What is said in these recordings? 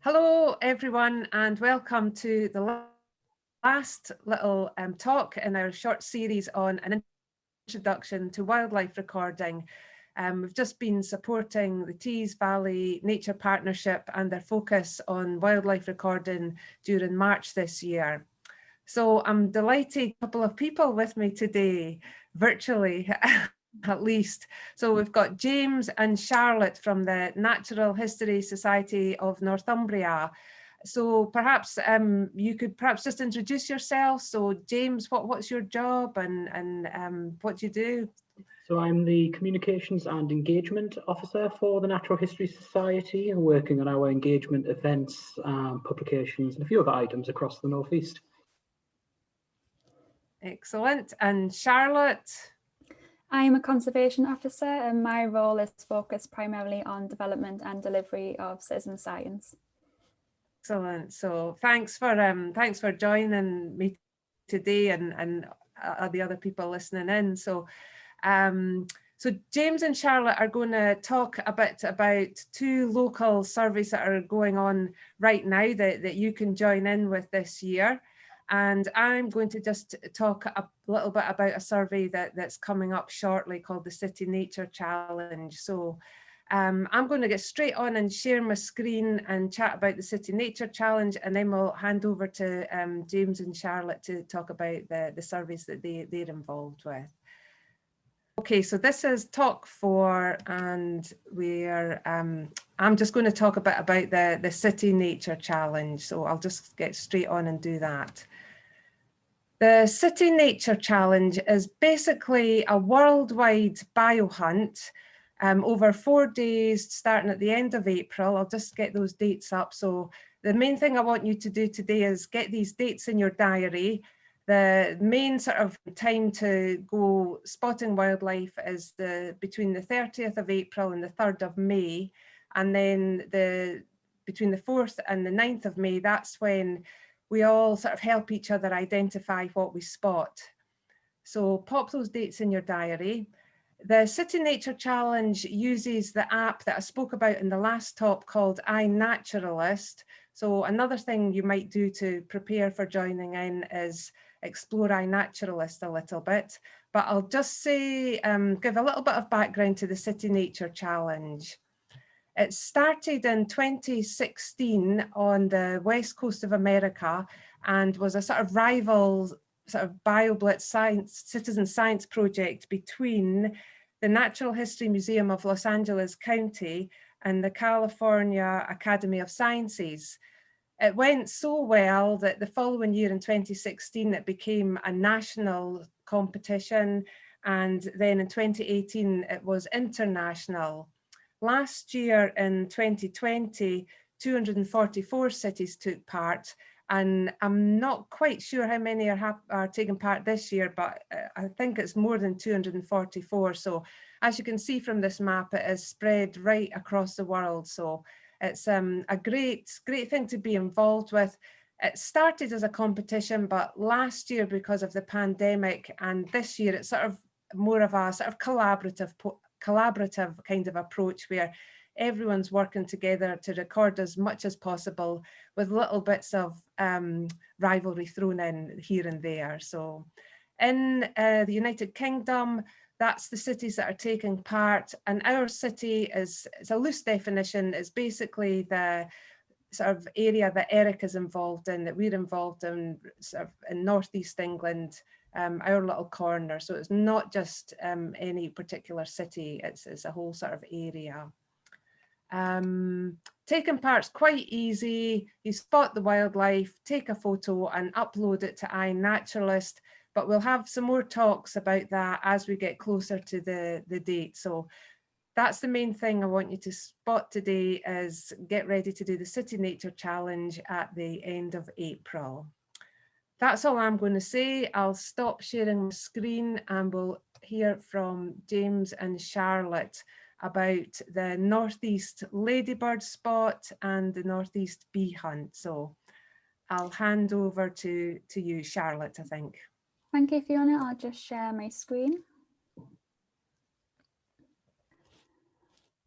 Hello everyone and welcome to the last little talk in our short series on an introduction to wildlife recording. We've just been supporting the Tees Valley Nature Partnership and their focus on wildlife recording during March this year. So I'm delighted, a couple of people with me today, virtually at least. So we've got James and Charlotte from the Natural History Society of Northumbria. So perhaps you could perhaps just introduce yourself. So James, what's your job and what do you do? So I'm the Communications and Engagement Officer for the Natural History Society, working on our engagement events, publications and a few other items across the North East. Excellent. And Charlotte? I'm a conservation officer and my role is focused primarily on development and delivery of citizen science. Excellent. So thanks for joining me today and the other people listening in. So James and Charlotte are going to talk a bit about two local surveys that are going on right now that you can join in with this year. And I'm going to just talk a little bit about a survey that's coming up shortly called the City Nature Challenge. So I'm going to get straight on and share my screen and chat about the City Nature Challenge, and then we'll hand over to James and Charlotte to talk about the surveys that they're involved with. Okay, so this is talk 4, and I'm just going to talk a bit about the City Nature Challenge. So I'll just get straight on and do that. The City Nature Challenge is basically a worldwide biohunt over 4 days, starting at the end of April. I'll just get those dates up. So the main thing I want you to do today is get these dates in your diary. The main sort of time to go spotting wildlife is between the 30th of April and the 3rd of May. And then between the 4th and the 9th of May, that's when we all sort of help each other identify what we spot. So pop those dates in your diary. The City Nature Challenge uses the app that I spoke about in the last talk called iNaturalist. So another thing you might do to prepare for joining in is explore iNaturalist a little bit. But I'll just say, give a little bit of background to the City Nature Challenge. It started in 2016 on the west coast of America and was a sort of rival sort of BioBlitz citizen science project between the Natural History Museum of Los Angeles County and the California Academy of Sciences. It went so well that the following year in 2016, it became a national competition. And then in 2018, it was international. Last year in 2020, 244 cities took part, and I'm not quite sure how many are taking part this year, but I think it's more than 244. So as you can see from this map, it is spread right across the world. So it's a great thing to be involved with. It started as a competition, but last year, because of the pandemic, and this year it's sort of more of a sort of collaborative kind of approach where everyone's working together to record as much as possible with little bits of rivalry thrown in here and there. So in the United Kingdom, that's the cities that are taking part, and our city it's a loose definition, is basically the sort of area that Eric is involved in, that we're involved in, sort of in North East England, our little corner. So it's not just any particular city, it's a whole sort of area. Taking part's quite easy. You spot the wildlife, take a photo and upload it to iNaturalist, but we'll have some more talks about that as we get closer to the date. So that's the main thing I want you to spot today, is get ready to do the City Nature Challenge at the end of April. That's all I'm going to say. I'll stop sharing my screen and we'll hear from James and Charlotte about the North East Ladybird Spot and the North East Bee Hunt. So I'll hand over to you, Charlotte, I think. Thank you, Fiona. I'll just share my screen.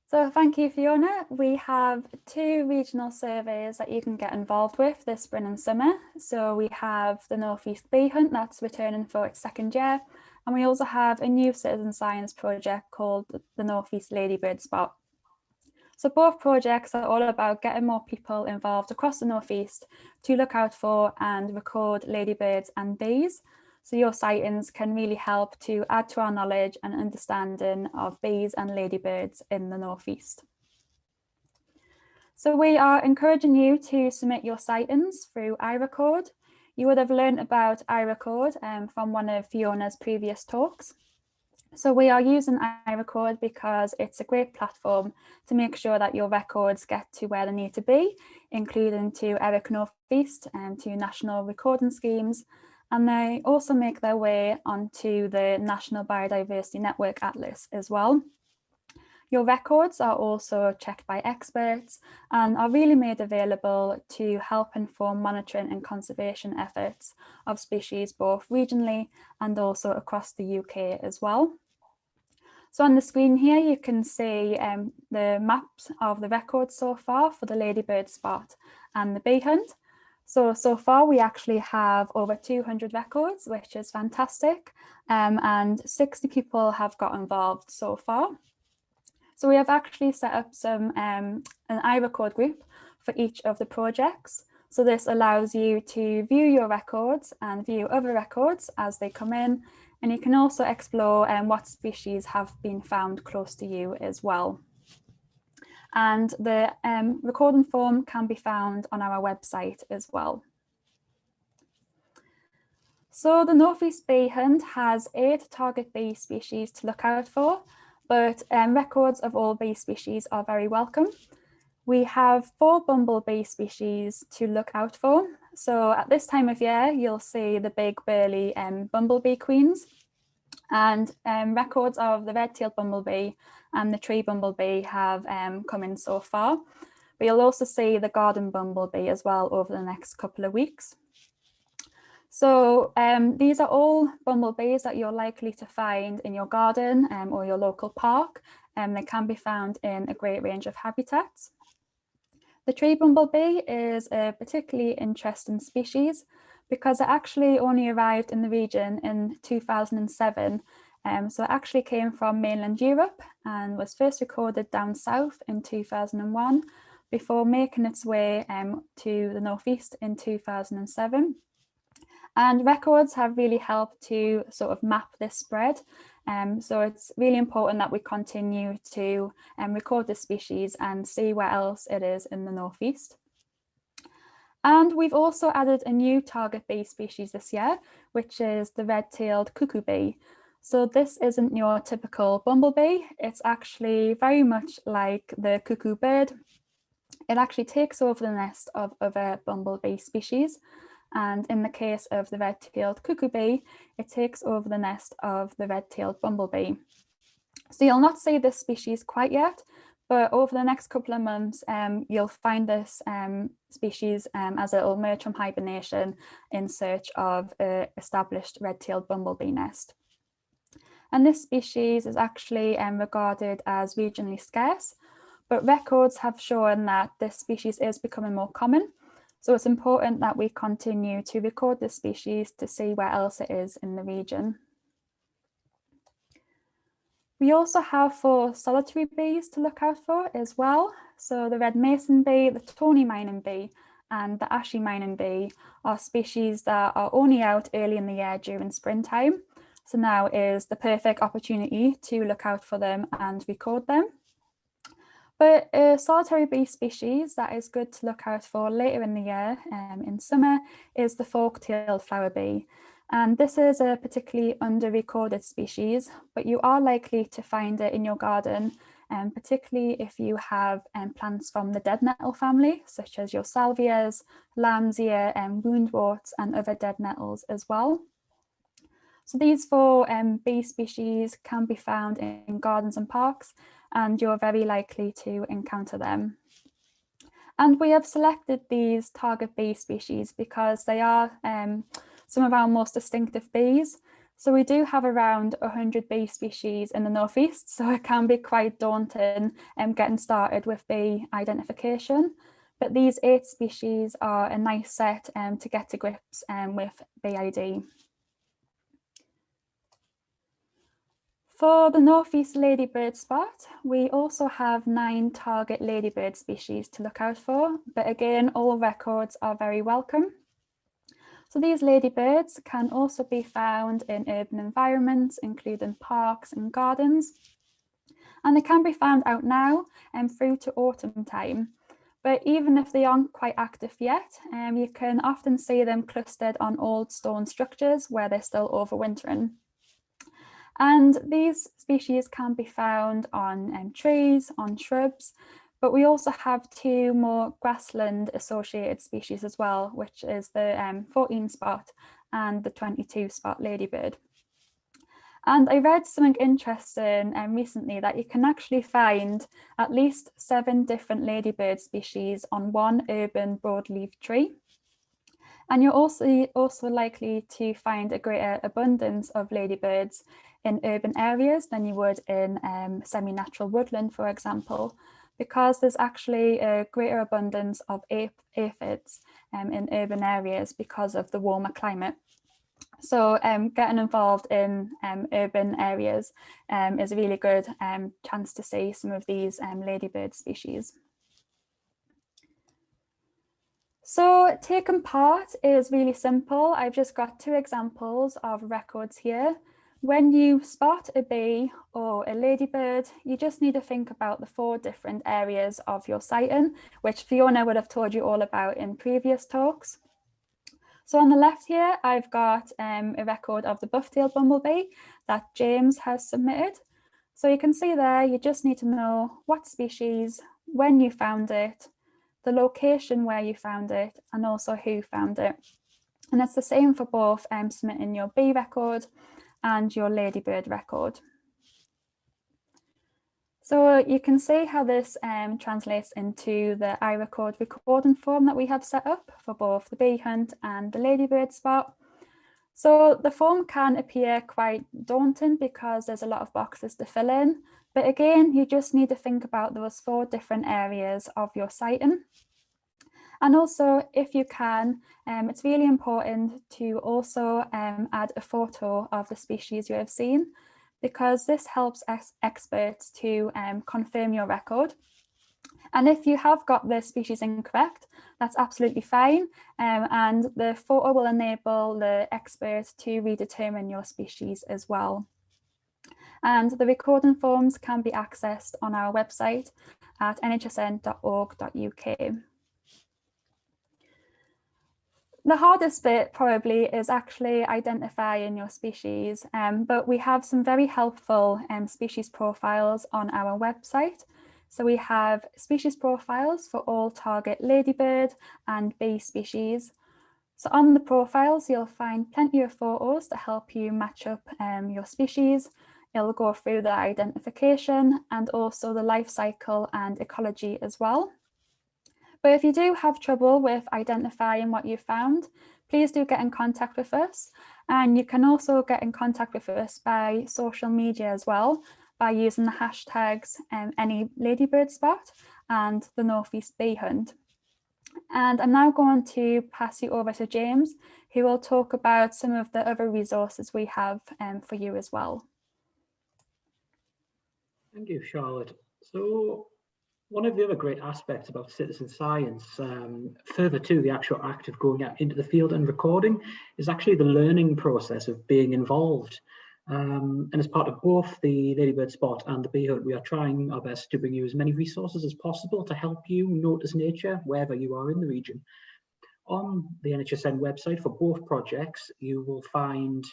So thank you, Fiona. We have 2 regional surveys that you can get involved with this spring and summer. So we have the North East Bee Hunt that's returning for its 2nd year. And we also have a new citizen science project called the North East Ladybird Spot. So both projects are all about getting more people involved across the North East to look out for and record ladybirds and bees. So your sightings can really help to add to our knowledge and understanding of bees and ladybirds in the North East. So we are encouraging you to submit your sightings through iRecord. You would have learned about iRecord from one of Fiona's previous talks. So we are using iRecord because it's a great platform to make sure that your records get to where they need to be, including to Eric North East and to national recording schemes. And they also make their way onto the National Biodiversity Network Atlas as well. Your records are also checked by experts and are really made available to help inform monitoring and conservation efforts of species both regionally and also across the UK as well. So on the screen here, you can see the maps of the records so far for the Ladybird Spot and the Bee Hunt. So far we actually have over 200 records, which is fantastic, and 60 people have got involved so far. So we have actually set up an iRecord group for each of the projects. So this allows you to view your records and view other records as they come in, and you can also explore what species have been found close to you as well. And the recording form can be found on our website as well. So the North East Bee Hunt has 8 target bee species to look out for, but records of all bee species are very welcome. We have 4 bumblebee species to look out for. So at this time of year, you'll see the big burly bumblebee queens, and records of the red-tailed bumblebee and the tree bumblebee have come in so far. But you'll also see the garden bumblebee as well over the next couple of weeks. So these are all bumblebees that you're likely to find in your garden or your local park, and they can be found in a great range of habitats. The tree bumblebee is a particularly interesting species because it actually only arrived in the region in 2007. So it actually came from mainland Europe and was first recorded down south in 2001 before making its way to the northeast in 2007. And records have really helped to sort of map this spread. So it's really important that we continue to record the species and see where else it is in the northeast. And we've also added a new target bee species this year, which is the red-tailed cuckoo bee. So this isn't your typical bumblebee. It's actually very much like the cuckoo bird. It actually takes over the nest of other bumblebee species. And in the case of the red-tailed cuckoo bee, it takes over the nest of the red-tailed bumblebee. So you'll not see this species quite yet, but over the next couple of months, you'll find this species as it will emerge from hibernation in search of an established red-tailed bumblebee nest. And this species is actually regarded as regionally scarce, but records have shown that this species is becoming more common. So it's important that we continue to record this species to see where else it is in the region. We also have 4 solitary bees to look out for as well. So the red mason bee, the tawny mining bee, and the ashy mining bee are species that are only out early in the year during springtime. So now is the perfect opportunity to look out for them and record them. But a solitary bee species that is good to look out for later in the year, in summer, is the fork-tailed flower bee. And this is a particularly under-recorded species, but you are likely to find it in your garden, particularly if you have plants from the dead nettle family, such as your salvias, lamb's-ear, woundworts, and other dead nettles as well. So these 4 bee species can be found in gardens and parks, and you're very likely to encounter them. And we have selected these target bee species because they are some of our most distinctive bees. So we do have around 100 bee species in the North East, so it can be quite daunting getting started with bee identification. But these 8 species are a nice set to get to grips with bee ID. For the North East Ladybird Spot, we also have 9 target ladybird species to look out for, but again, all records are very welcome. So these ladybirds can also be found in urban environments, including parks and gardens. And they can be found out now and through to autumn time. But even if they aren't quite active yet, you can often see them clustered on old stone structures where they're still overwintering. And these species can be found on trees, on shrubs, but we also have 2 more grassland associated species as well, which is the 14 spot and the 22 spot ladybird. And I read something interesting recently that you can actually find at least 7 different ladybird species on one urban broadleaf tree. And you're also likely to find a greater abundance of ladybirds in urban areas than you would in semi-natural woodland, for example, because there's actually a greater abundance of aphids in urban areas because of the warmer climate. So getting involved in urban areas is a really good chance to see some of these ladybird species. So taking part is really simple. I've just got 2 examples of records here. When you spot a bee or a ladybird, you just need to think about the 4 different areas of your sighting, which Fiona would have told you all about in previous talks. So on the left here, I've got a record of the buff-tailed bumblebee that James has submitted. So you can see there, you just need to know what species, when you found it, the location where you found it, and also who found it. And it's the same for both submitting your bee record and your ladybird record. So you can see how this translates into the iRecord recording form that we have set up for both the bee hunt and the ladybird spot. So the form can appear quite daunting because there's a lot of boxes to fill in, but again, you just need to think about those 4 different areas of your sighting. And also, if you can, it's really important to also add a photo of the species you have seen, because this helps experts to confirm your record. And if you have got the species incorrect, that's absolutely fine. And the photo will enable the expert to redetermine your species as well. And the recording forms can be accessed on our website at nhsn.org.uk. The hardest bit probably is actually identifying your species, but we have some very helpful species profiles on our website. So we have species profiles for all target ladybird and bee species. So on the profiles, you'll find plenty of photos to help you match up your species. It'll go through the identification and also the life cycle and ecology as well. But if you do have trouble with identifying what you found, please do get in contact with us. And you can also get in contact with us by social media as well, by using the hashtags #AnyLadybird and the North East Bee Hunt. And I'm now going to pass you over to James, who will talk about some of the other resources we have for you as well. Thank you, Charlotte. So one of the other great aspects about citizen science, further to the actual act of going out into the field and recording, is actually the learning process of being involved. And as part of both the Ladybird Spot and the Bee Hunt, we are trying our best to bring you as many resources as possible to help you notice nature wherever you are in the region. On the NHSN website for both projects, you will find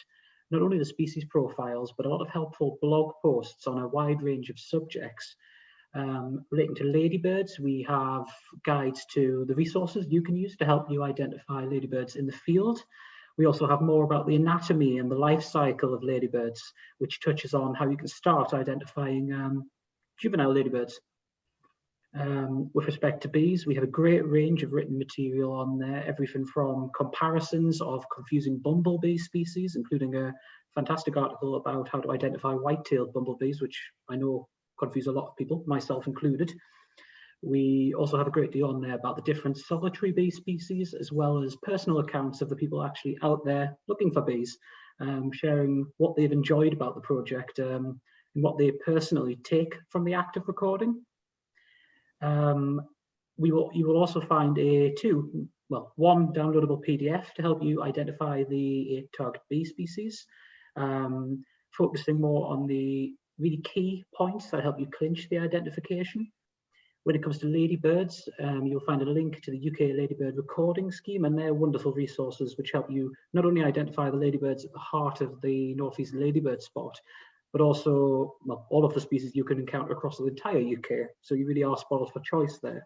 not only the species profiles, but a lot of helpful blog posts on a wide range of subjects. Relating to ladybirds, we have guides to the resources you can use to help you identify ladybirds in the field. We also have more about the anatomy and the life cycle of ladybirds, which touches on how you can start identifying juvenile ladybirds. With respect to bees, we have a great range of written material on there, everything from comparisons of confusing bumblebee species, including a fantastic article about how to identify white-tailed bumblebees, which I know confuse a lot of people, myself included. We also have a great deal on there about the different solitary bee species, as well as personal accounts of the people actually out there looking for bees, sharing what they've enjoyed about the project and what they personally take from the act of recording. You will also find one downloadable PDF to help you identify the 8 target bee species, focusing more on the really key points that help you clinch the identification. When it comes to ladybirds, you'll find a link to the UK Ladybird Recording Scheme, and they're wonderful resources which help you not only identify the ladybirds at the heart of the North East Ladybird Spot, but also all of the species you can encounter across the entire UK. So you really are spoiled for choice there.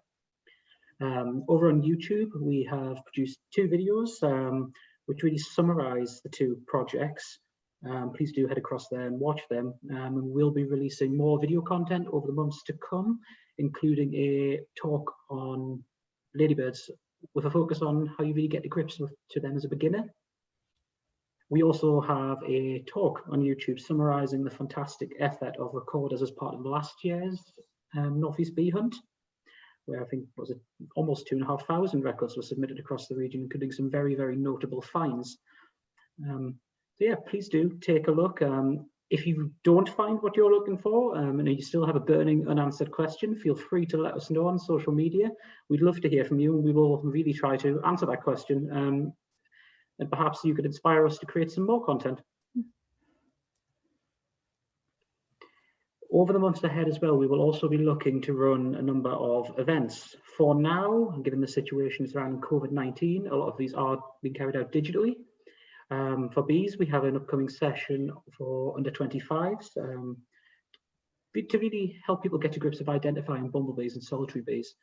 Over on YouTube, we have produced 2 videos which really summarise the 2 projects. Please do head across there and watch them. And we'll be releasing more video content over the months to come, including a talk on ladybirds with a focus on how you really get to grips to them as a beginner. We also have a talk on YouTube summarising the fantastic effort of recorders as part of last year's North East Bee Hunt, where I think almost 2,500 records were submitted across the region, including some very, very notable finds. So yeah, please do take a look. If you don't find what you're looking for and you still have a burning unanswered question, feel free to let us know on social media. We'd love to hear from you, and we will really try to answer that question. And perhaps you could inspire us to create some more content. Over the months ahead as well, we will also be looking to run a number of events. For now, given the situation surrounding COVID-19, a lot of these are being carried out digitally. For bees, we have an upcoming session for under 25s to really help people get to grips of identifying bumblebees and solitary bees.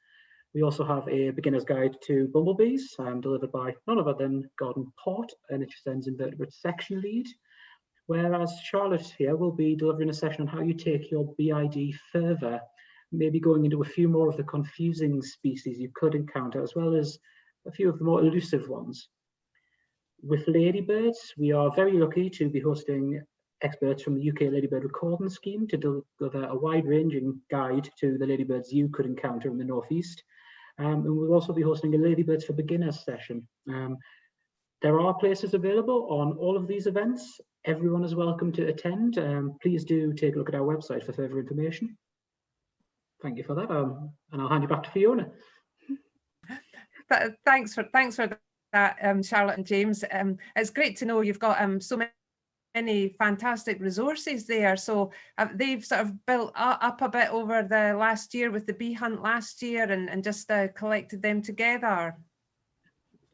We also have a beginner's guide to bumblebees delivered by none other than Gordon Port, NHSN's invertebrate section lead, whereas Charlotte here will be delivering a session on how you take your BID further, maybe going into a few more of the confusing species you could encounter, as well as a few of the more elusive ones. With ladybirds, we are very lucky to be hosting experts from the UK Ladybird Recording Scheme to deliver a wide-ranging guide to the ladybirds you could encounter in the North East. And we'll also be hosting a Ladybirds for Beginners session. There are places available on all of these events. Everyone is welcome to attend. Please do take a look at our website for further information. Thank you for that, and I'll hand you back to Fiona. Thanks for that, Charlotte and James. It's great to know you've got so many fantastic resources there. So they've sort of built up a bit over the last year with the bee hunt last year, and just collected them together.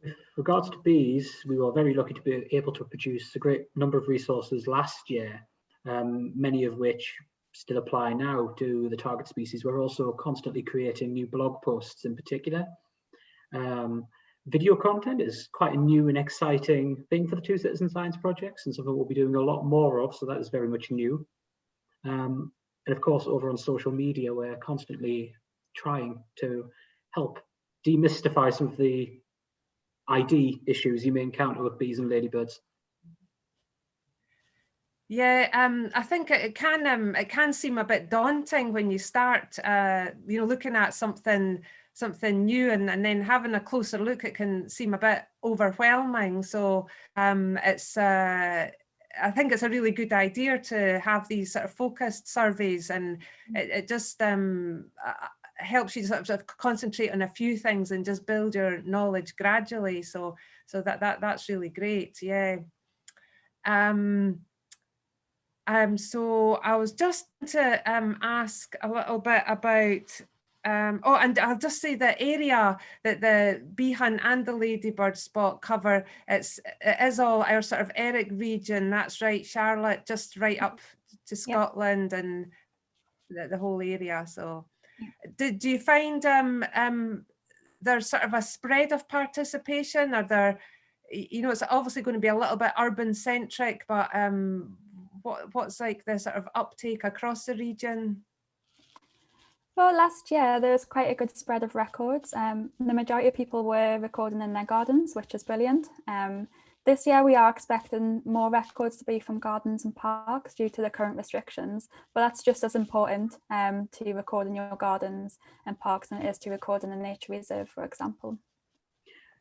With regards to bees, we were very lucky to be able to produce a great number of resources last year, many of which still apply now to the target species. We're also constantly creating new blog posts in particular. Video content is quite a new and exciting thing for the 2 citizen science projects, and something we'll be doing a lot more of, so that is very much new. And of course, over on social media, we're constantly trying to help demystify some of the ID issues you may encounter with bees and ladybirds. Yeah, I think it can seem a bit daunting when you start, looking at something new, and then having a closer look, it can seem a bit overwhelming. So I think it's a really good idea to have these sort of focused surveys, and it just helps you sort of concentrate on a few things and just build your knowledge gradually. So that's really great. Yeah. So I was just to ask a little bit about and I'll just say the area that the bee hunt and the ladybird spot cover, it is all our sort of Eric region. That's right, Charlotte, just right up to Scotland. Yep. And the whole area. So do you find there's sort of a spread of participation? Or there, it's obviously going to be a little bit urban centric, but what's like the sort of uptake across the region? Well, last year there was quite a good spread of records. The majority of people were recording in their gardens, which is brilliant. This year we are expecting more records to be from gardens and parks due to the current restrictions, but that's just as important to record in your gardens and parks than it is to record in a nature reserve, for example.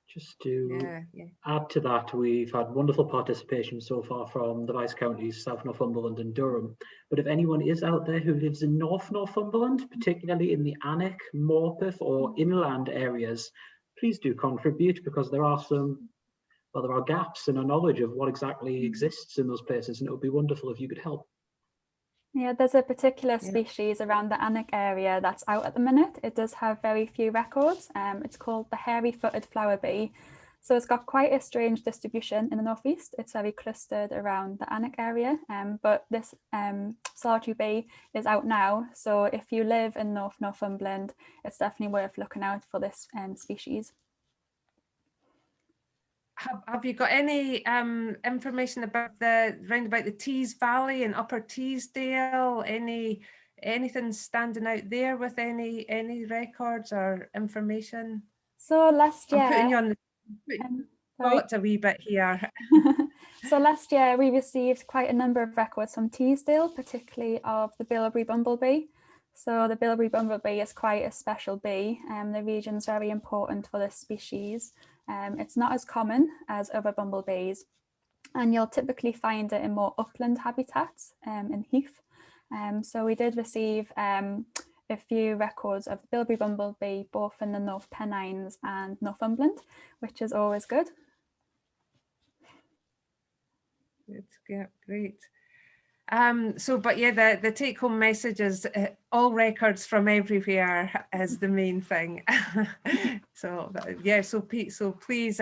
Just to add to that, we've had wonderful participation so far from the Vice Counties, South Northumberland and Durham. But if anyone is out there who lives in North Northumberland, particularly in the Alnwick, Morpeth or inland areas, please do contribute, because there are gaps in our knowledge of what exactly exists in those places, and it would be wonderful if you could help. Yeah, there's a particular species around the Alnwick area that's out at the minute. It does have very few records. It's called the hairy-footed flower bee. So it's got quite a strange distribution in the northeast. It's very clustered around the Alnwick area, but this solitary bee is out now. So if you live in North Northumberland, it's definitely worth looking out for this species. Have you got any information about the Tees Valley and Upper Teesdale? Anything standing out there with any records or information? So last year, I'm putting you on the spot a wee bit here. So last year we received quite a number of records from Teesdale, particularly of the bilberry bumblebee. So the bilberry bumblebee is quite a special bee. The region's very important for this species. It's not as common as other bumblebees, and you'll typically find it in more upland habitats in heath. So we did receive a few records of the bilberry bumblebee, both in the North Pennines and Northumberland, which is always good. It's great. But yeah, the take-home message is all records from everywhere is the main thing. So please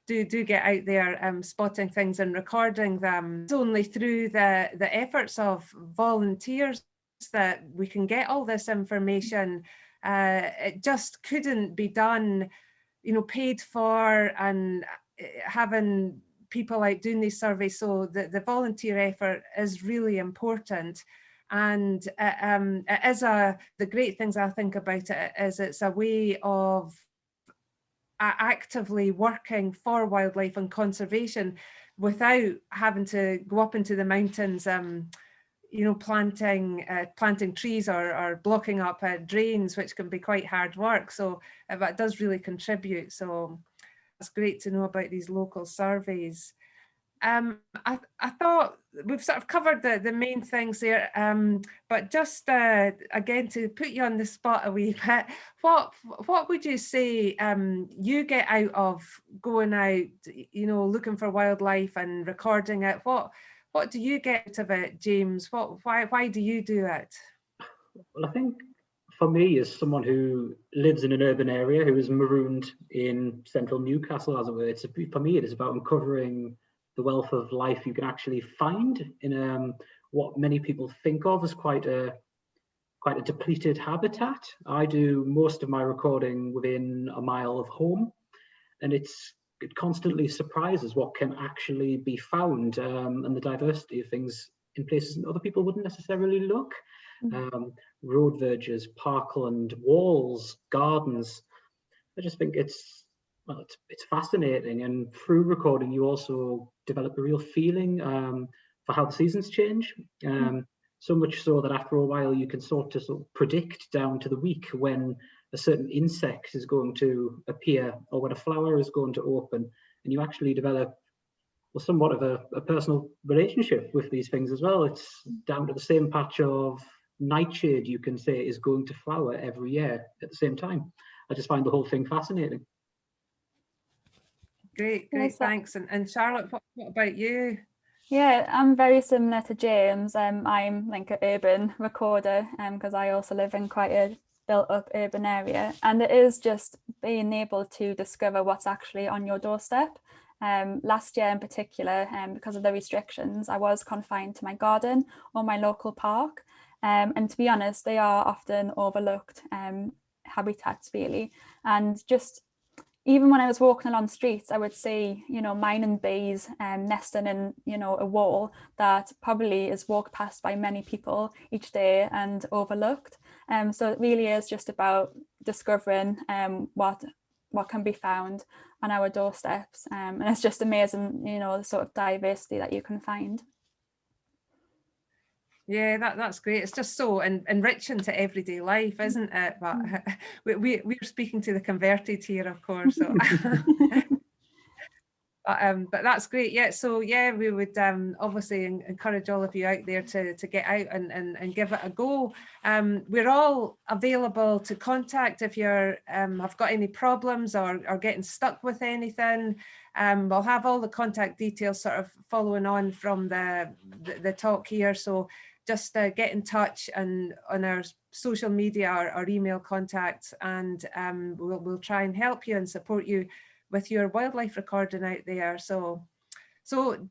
do get out there spotting things and recording them. It's only through the efforts of volunteers that we can get all this information. It just couldn't be done, paid for and having people out doing these surveys. So the volunteer effort is really important, and it is the great things I think about it is it's a way of actively working for wildlife and conservation without having to go up into the mountains, planting trees or blocking up drains, which can be quite hard work. So that does really contribute. So it's great to know about these local surveys. I thought we've sort of covered the main things there, but just again to put you on the spot a wee bit, what would you say you get out of going out, looking for wildlife and recording it? What do you get out of it, James? Why do you do it? Well, I think for me, as someone who lives in an urban area, who is marooned in central Newcastle, as it were, for me, it is about uncovering the wealth of life you can actually find in what many people think of as quite a depleted habitat. I do most of my recording within a mile of home, and it constantly surprises what can actually be found, and the diversity of things in places that other people wouldn't necessarily look. Road verges, parkland, walls, gardens. I just think it's fascinating, and through recording you also develop a real feeling for how the seasons change. So much so that after a while you can sort of predict down to the week when a certain insect is going to appear or when a flower is going to open, and you actually develop somewhat of a personal relationship with these things as well. It's down to the same patch of nightshade, you can say, is going to flower every year at the same time. I just find the whole thing fascinating. Great, thanks. And Charlotte, what about you? Yeah, I'm very similar to James. I'm like an urban recorder because I also live in quite a built-up urban area, and it is just being able to discover what's actually on your doorstep. Last year in particular, because of the restrictions, I was confined to my garden or my local park, and to be honest, they are often overlooked habitats really, and just even when I was walking along streets, I would see, mining bees nesting in, a wall that probably is walked past by many people each day and overlooked. So it really is just about discovering what can be found on our doorsteps, and it's just amazing, you know, the sort of diversity that you can find. Yeah, that's great. It's just so enriching to everyday life, isn't it? But we're speaking to the converted here, of course. So. But that's great. Yeah, so yeah, we would obviously encourage all of you out there to get out and give it a go. We're all available to contact if you're have got any problems or getting stuck with anything. We'll have all the contact details sort of following on from the talk here. So just get in touch and on our social media or email contacts, and we'll try and help you and support you with your wildlife recording out there. So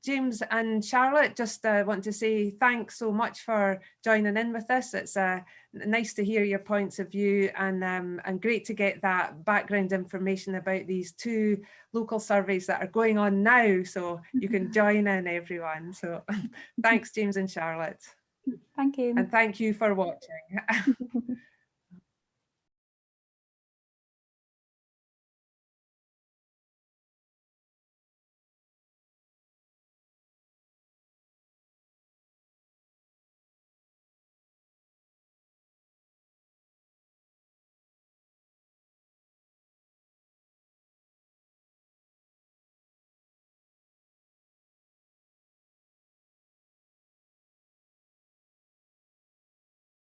James and Charlotte, just want to say thanks so much for joining in with us. It's nice to hear your points of view, and great to get that background information about these 2 local surveys that are going on now, so you can join in, everyone. So thanks, James and Charlotte. Thank you. And thank you for watching.